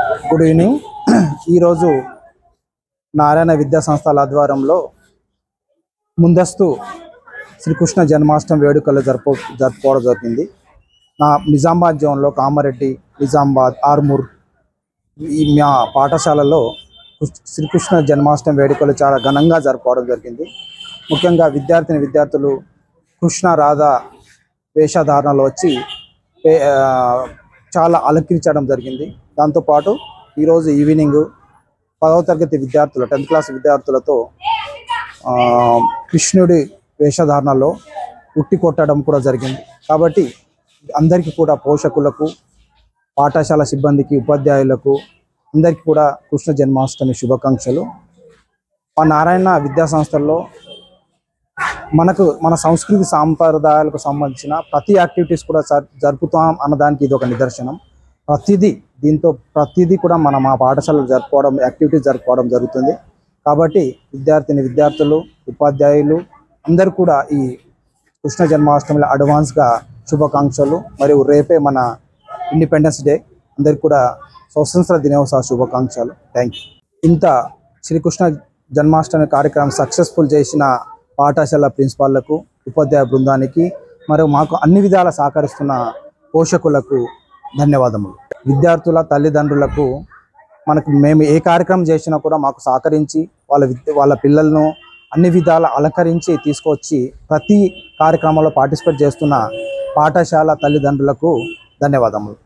Good evening. ఈరోజు నారాయణ విద్యా సంస్థల ఆధ్వర్యంలో ముందస్తు శ్రీకృష్ణ జన్మాష్టమి వేడుకలు జరుపుకోవడం జరిగింది. నిజామాబాద్ జోన్లో కామారెడ్డి, నిజామాబాద్, ఆర్మూర్ మా పాఠశాలలో శ్రీకృష్ణ జన్మాష్టమి వేడుకలు చాలా ఘనంగా జరుపుకోవడం జరిగింది. ముఖ్యంగా విద్యార్థులు కృష్ణ రాధా వేషధారణలో వచ్చి చాలా అలంకరించడం జరిగింది. దాంతోపాటు ఈరోజు ఈవినింగ్ 10వ తరగతి విద్యార్థులు 10th క్లాస్ విద్యార్థులతో కృష్ణుడి వేషధారణలో ఉట్టి కొట్టడం కూడా జరిగింది. కాబట్టి అందరికీ కూడా పోషకులకు, పాఠశాల సిబ్బందికి, ఉపాధ్యాయులకు అందరికీ కూడా కృష్ణ జన్మాష్టమి శుభాకాంక్షలు. మా నారాయణ విద్యా సంస్థల్లో మన సంస్కృతి సాంప్రదాయాలకు సంబంధించిన ప్రతి యాక్టివిటీస్ కూడా జరుపుతాం అన్నదానికి ఇది ఒక నిదర్శనం. ప్రతిదీ కూడా మా పాఠశాలలో యాక్టివిటీస్ జరుపుకోవడం జరుగుతుంది. కాబట్టి విద్యార్థులు, ఉపాధ్యాయులు అందరూ కూడా ఈ కృష్ణ జన్మాష్టమిలో అడ్వాన్స్గా శుభాకాంక్షలు. మరియు రేపే మన ఇండిపెండెన్స్ డే, అందరికీ కూడా స్వతంత్ర దినోత్సవ శుభాకాంక్షలు. Thank you. ఇంత శ్రీకృష్ణ జన్మాష్టమి కార్యక్రమం సక్సెస్ఫుల్ చేసిన పాఠశాల ప్రిన్సిపాళ్లకు, ఉపాధ్యాయ బృందానికి మరియు మాకు అన్ని విధాలా సహకరిస్తున్న పోషకులకు ధన్యవాదములు. విద్యార్థుల తల్లిదండ్రులకు మేము ఏ కార్యక్రమం చేసినా కూడా మాకు సహకరించి వాళ్ళ పిల్లలను అన్ని విధాల అలంకరించి తీసుకొచ్చి ప్రతి కార్యక్రమంలో పార్టిసిపేట్ చేస్తున్న పాఠశాల తల్లిదండ్రులకు ధన్యవాదములు.